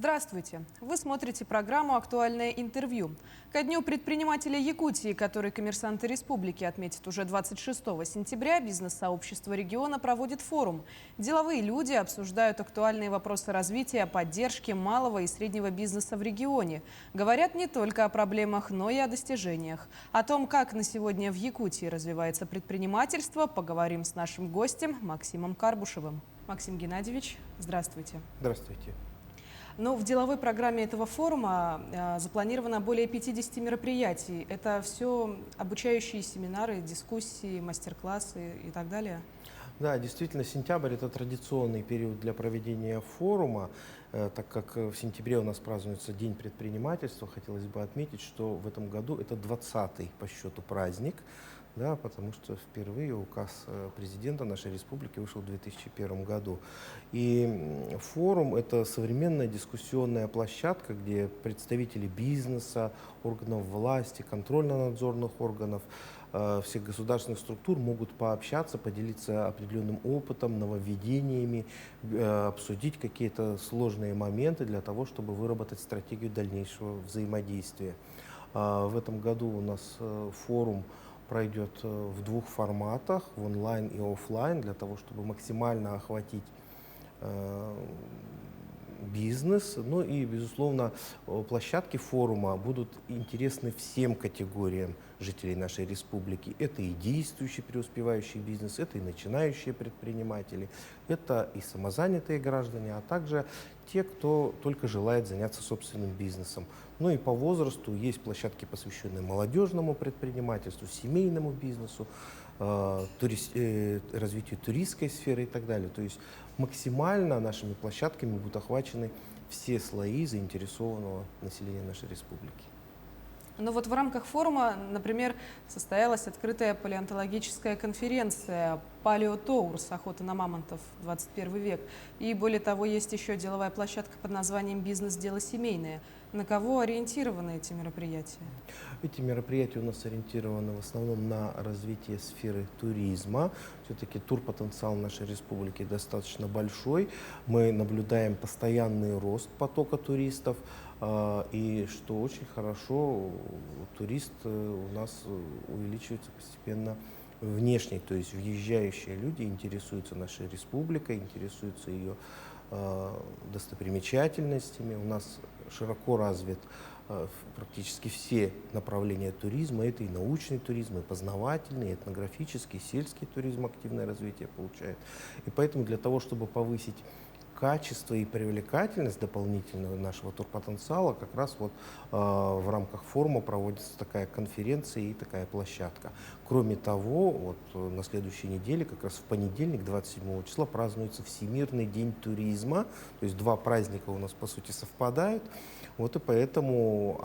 Здравствуйте! Вы смотрите программу «Актуальное интервью». Ко Дню предпринимателя Якутии, который «Коммерсанты Республики» отметят уже 26 сентября, бизнес-сообщество региона проводит форум. Деловые люди обсуждают актуальные вопросы развития, поддержки малого и среднего бизнеса в регионе. Говорят не только о проблемах, но и о достижениях. О том, как на сегодня в Якутии развивается предпринимательство, поговорим с нашим гостем Максимом Карбушевым. Максим Геннадьевич, здравствуйте. Здравствуйте. Но в деловой программе этого форума запланировано более 50 мероприятий. Это все обучающие семинары, дискуссии, мастер-классы и так далее. Да, действительно, сентябрь – это традиционный период для проведения форума. Так как в сентябре у нас празднуется День предпринимательства, хотелось бы отметить, что в этом году это 20-й по счету праздник, да, потому что впервые указ президента нашей республики вышел в 2001 году. И форум – это современная дискуссионная площадка, где представители бизнеса, органов власти, контрольно-надзорных органов, всех государственных структур могут пообщаться, поделиться определенным опытом, нововведениями, обсудить какие-то сложные моменты для того, чтобы выработать стратегию дальнейшего взаимодействия. В этом году у нас форум пройдет в двух форматах, в онлайн и офлайн, для того, чтобы максимально охватить бизнес. Ну и, безусловно, площадки форума будут интересны всем категориям жителей нашей республики. Это и действующий преуспевающий бизнес, это и начинающие предприниматели, это и самозанятые граждане, а также те, кто только желает заняться собственным бизнесом. Ну и по возрасту есть площадки, посвященные молодежному предпринимательству, семейному бизнесу, развитию туристской сферы и так далее. То есть максимально нашими площадками будут охвачены все слои заинтересованного населения нашей республики. Но вот в рамках форума, например, состоялась открытая палеонтологическая конференция «Палеотоурс. Охота на мамонтов. 21 век». И более того, есть еще деловая площадка под названием «Бизнес. Дело семейное». На кого ориентированы эти мероприятия? Эти мероприятия у нас ориентированы в основном на развитие сферы туризма. Все-таки турпотенциал нашей республики достаточно большой. Мы наблюдаем постоянный рост потока туристов. И что очень хорошо, турист у нас увеличивается постепенно внешний, то есть въезжающие люди интересуются нашей республикой, интересуются ее достопримечательностями. У нас широко развит практически все направления туризма. Это и научный туризм, и познавательный, и этнографический, и сельский туризм активное развитие получает. И поэтому для того, чтобы повысить качество и привлекательность дополнительного нашего турпотенциала, как раз вот в рамках форума проводится такая конференция и такая площадка. Кроме того, вот на следующей неделе, как раз в понедельник, 27 числа, празднуется Всемирный день туризма, то есть два праздника у нас по сути совпадают, вот и поэтому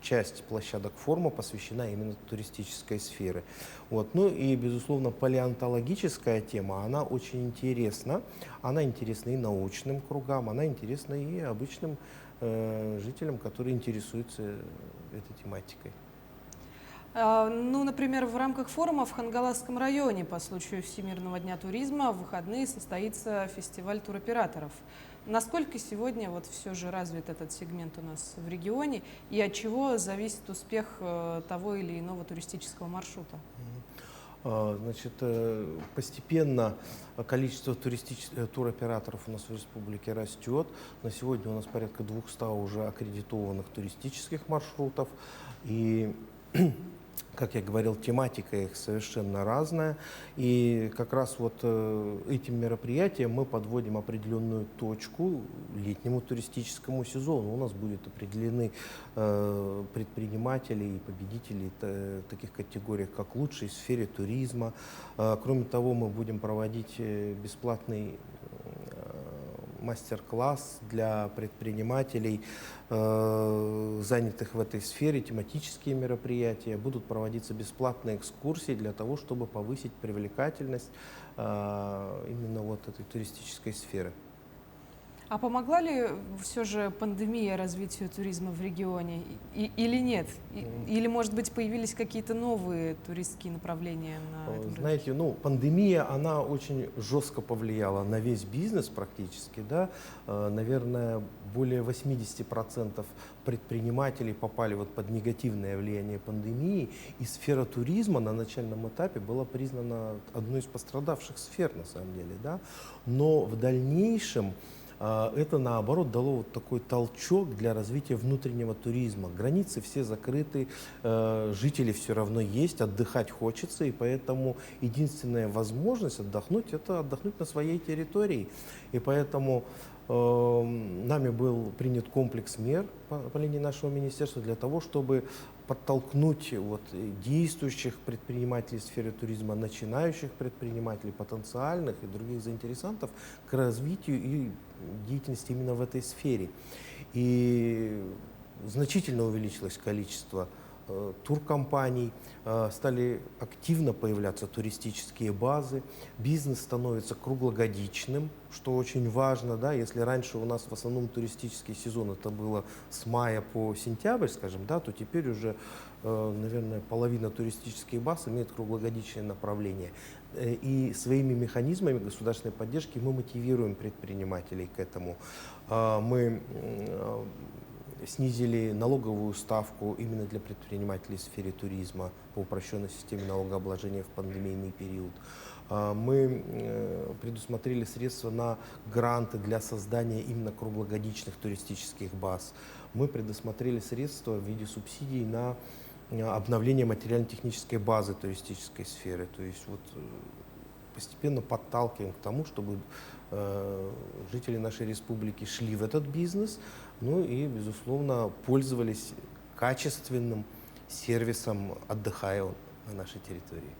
часть площадок форума посвящена именно туристической сфере. Вот. Ну и, безусловно, палеонтологическая тема, она очень интересна. Она интересна и научным кругам, она интересна и обычным жителям, которые интересуются этой тематикой. Ну, например, в рамках форума в Хангаласском районе по случаю Всемирного дня туризма в выходные состоится фестиваль туроператоров. Насколько сегодня вот все же развит этот сегмент у нас в регионе и от чего зависит успех того или иного туристического маршрута? Значит, постепенно количество туроператоров у нас в республике растет. На сегодня у нас порядка 200 уже аккредитованных туристических маршрутов. И как я говорил, тематика их совершенно разная. И как раз вот этим мероприятием мы подводим определенную точку летнему туристическому сезону. У нас будут определены предприниматели и победители таких категорий, как лучшие в сфере туризма. Кроме того, мы будем проводить бесплатный мастер-класс для предпринимателей, занятых в этой сфере, тематические мероприятия. Будут проводиться бесплатные экскурсии для того, чтобы повысить привлекательность именно вот этой туристической сферы. А помогла ли все же пандемия развитию туризма в регионе или нет? Или, может быть, появились какие-то новые туристские направления на этом рынке? Знаете, ну, пандемия, она очень жестко повлияла на весь бизнес практически, да. Наверное, более 80% предпринимателей попали вот под негативное влияние пандемии, и сфера туризма на начальном этапе была признана одной из пострадавших сфер, на самом деле, да. Но в дальнейшем это, наоборот, дало вот такой толчок для развития внутреннего туризма. Границы все закрыты, жители все равно есть, отдыхать хочется, и поэтому единственная возможность отдохнуть — это отдохнуть на своей территории. И поэтому нами был принят комплекс мер по линии нашего министерства для того, чтобы подтолкнуть вот действующих предпринимателей в сфере туризма, начинающих предпринимателей, потенциальных и других заинтересантов к развитию и деятельности именно в этой сфере. И значительно увеличилось количество туркомпаний, стали активно появляться туристические базы, бизнес становится круглогодичным, что очень важно, да, если раньше у нас в основном туристический сезон это было с мая по сентябрь, скажем, да, то теперь уже, наверное, половина туристических баз имеет круглогодичное направление. И своими механизмами государственной поддержки мы мотивируем предпринимателей к этому. Мы снизили налоговую ставку именно для предпринимателей в сфере туризма по упрощенной системе налогообложения в пандемийный период. Мы предусмотрели средства на гранты для создания именно круглогодичных туристических баз. Мы предусмотрели средства в виде субсидий на обновление материально-технической базы туристической сферы. То есть вот постепенно подталкиваем к тому, чтобы жители нашей республики шли в этот бизнес, ну и, безусловно, пользовались качественным сервисом, отдыхая на нашей территории.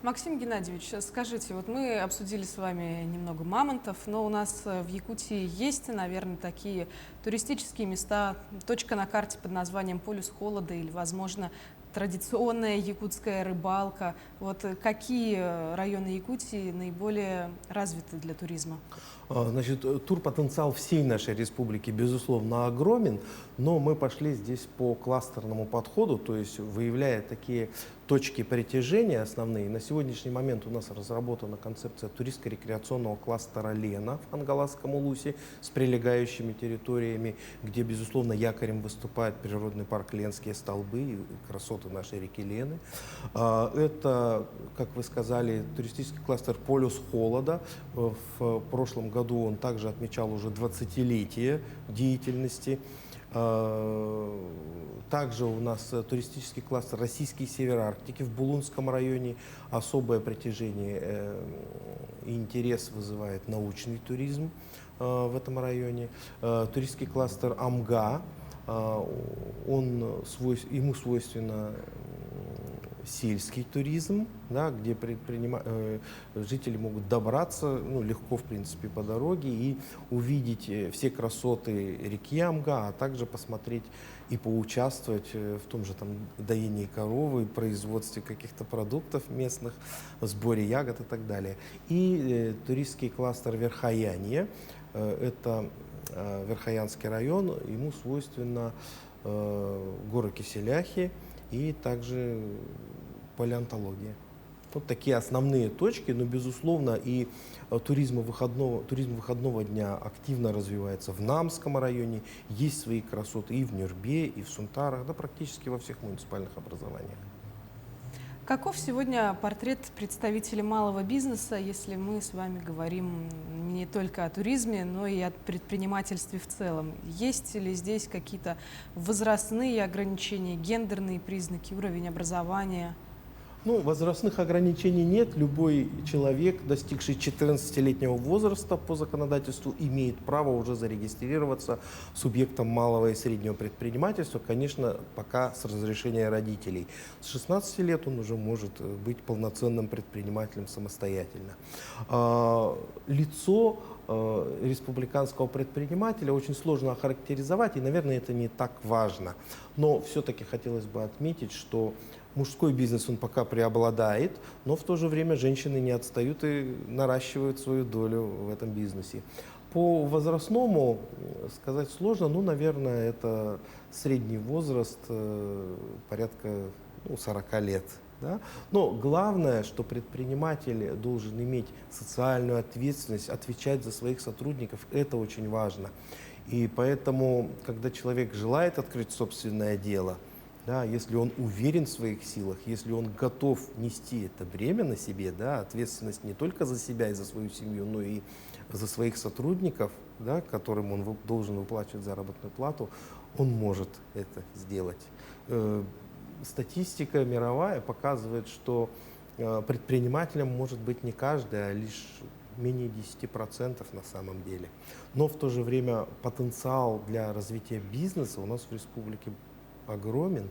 Максим Геннадьевич, скажите, вот мы обсудили с вами немного мамонтов, но у нас в Якутии есть, наверное, такие туристические места, точка на карте под названием «Полюс холода» или, возможно, традиционная якутская рыбалка. Вот какие районы Якутии наиболее развиты для туризма? Значит, турпотенциал всей нашей республики, безусловно, огромен, но мы пошли здесь по кластерному подходу, то есть выявляя такие точки притяжения основные. На сегодняшний момент у нас разработана концепция туристско-рекреационного кластера «Лена» в Ангаласском улусе с прилегающими территориями, где, безусловно, якорем выступает природный парк Ленские столбы и красоты нашей реки Лены. Это, как вы сказали, туристический кластер «Полюс холода». В прошлом году он также отмечал уже 20-летие деятельности. Также у нас туристический кластер «Российский север Арктики» в Булунском районе. Особое притяжение и интерес вызывает научный туризм в этом районе. Туристический кластер «Амга», ему свойственно сельский туризм, да, где жители могут добраться легко, в принципе, по дороге и увидеть все красоты реки Амга, а также посмотреть и поучаствовать в том же доении коровы, производстве каких-то продуктов местных, сборе ягод и так далее. И туристский кластер Верхоянье, это Верхоянский район, ему свойственно горы Киселяхи и также палеонтология. Вот такие основные точки, но, безусловно, и туризм выходного дня активно развивается в Намском районе, есть свои красоты и в Нюрбе, и в Сунтарах, да практически во всех муниципальных образованиях. Каков сегодня портрет представителей малого бизнеса, если мы с вами говорим не только о туризме, но и о предпринимательстве в целом? Есть ли здесь какие-то возрастные ограничения, гендерные признаки, уровень образования? Возрастных ограничений нет. Любой человек, достигший 14-летнего возраста по законодательству, имеет право уже зарегистрироваться субъектом малого и среднего предпринимательства, конечно, пока с разрешения родителей. С 16 лет он уже может быть полноценным предпринимателем самостоятельно. Лицо республиканского предпринимателя очень сложно охарактеризовать, и, наверное, это не так важно. Но все-таки хотелось бы отметить, что мужской бизнес, он пока преобладает, но в то же время женщины не отстают и наращивают свою долю в этом бизнесе. По возрастному сказать сложно, ну, наверное, это средний возраст порядка 40 лет. Да? Но главное, что предприниматель должен иметь социальную ответственность, отвечать за своих сотрудников, это очень важно. И поэтому, когда человек желает открыть собственное дело, да, если он уверен в своих силах, если он готов нести это бремя на себе, да, ответственность не только за себя и за свою семью, но и за своих сотрудников, да, которым он должен выплачивать заработную плату, он может это сделать. Статистика мировая показывает, что предпринимателем может быть не каждый, а лишь менее 10% на самом деле. Но в то же время потенциал для развития бизнеса у нас в республике огромен,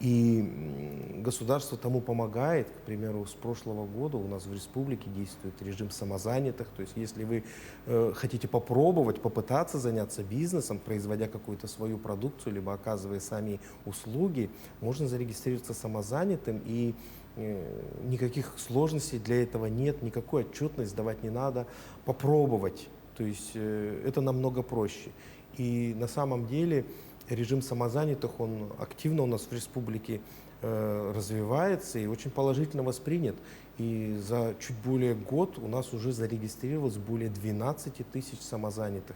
и государство тому помогает. К примеру, с прошлого года у нас в республике действует режим самозанятых. То есть если вы хотите попробовать, попытаться заняться бизнесом, производя какую-то свою продукцию, либо оказывая сами услуги, можно зарегистрироваться самозанятым, и никаких сложностей для этого нет, никакую отчетность сдавать не надо, попробовать. То есть это намного проще. И на самом деле режим самозанятых, он активно у нас в республике развивается и очень положительно воспринят. И за чуть более год у нас уже зарегистрировалось более 12 тысяч самозанятых.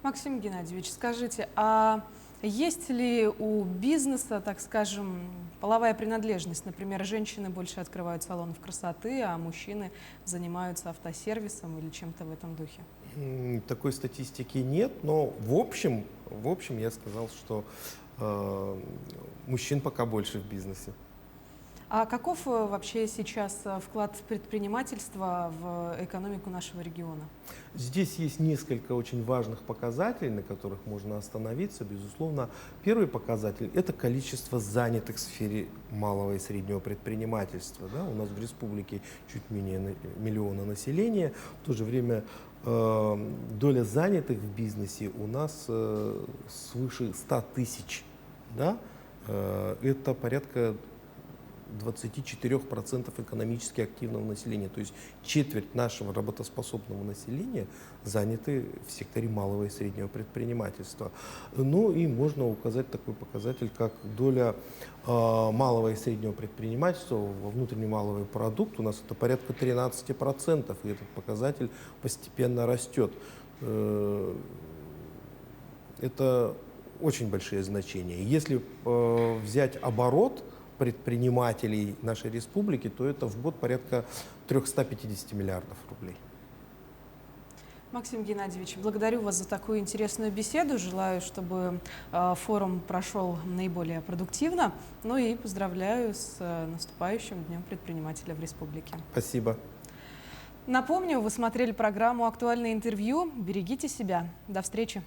Максим Геннадьевич, скажите, а есть ли у бизнеса, так скажем, половая принадлежность? Например, женщины больше открывают салонов красоты, а мужчины занимаются автосервисом или чем-то в этом духе? Такой статистики нет, но в общем я сказал, что мужчин пока больше в бизнесе. А каков вообще сейчас вклад предпринимательства в экономику нашего региона? Здесь есть несколько очень важных показателей, на которых можно остановиться. Безусловно, первый показатель – это количество занятых в сфере малого и среднего предпринимательства. Да? У нас в республике чуть менее миллиона населения. В то же время доля занятых в бизнесе у нас свыше 100 тысяч. Да? Это порядка 24% экономически активного населения. То есть четверть нашего работоспособного населения заняты в секторе малого и среднего предпринимательства. Ну и можно указать такой показатель, как доля малого и среднего предпринимательства во внутреннем валовый продукт. У нас это порядка 13%, и этот показатель постепенно растет. Это очень большие значения. Если взять оборот предпринимателей нашей республики, то это в год порядка 350 миллиардов рублей. Максим Геннадьевич, благодарю вас за такую интересную беседу. Желаю, чтобы форум прошел наиболее продуктивно. Ну и поздравляю с наступающим Днем предпринимателя в республике. Спасибо. Напомню, вы смотрели программу «Актуальное интервью». Берегите себя. До встречи.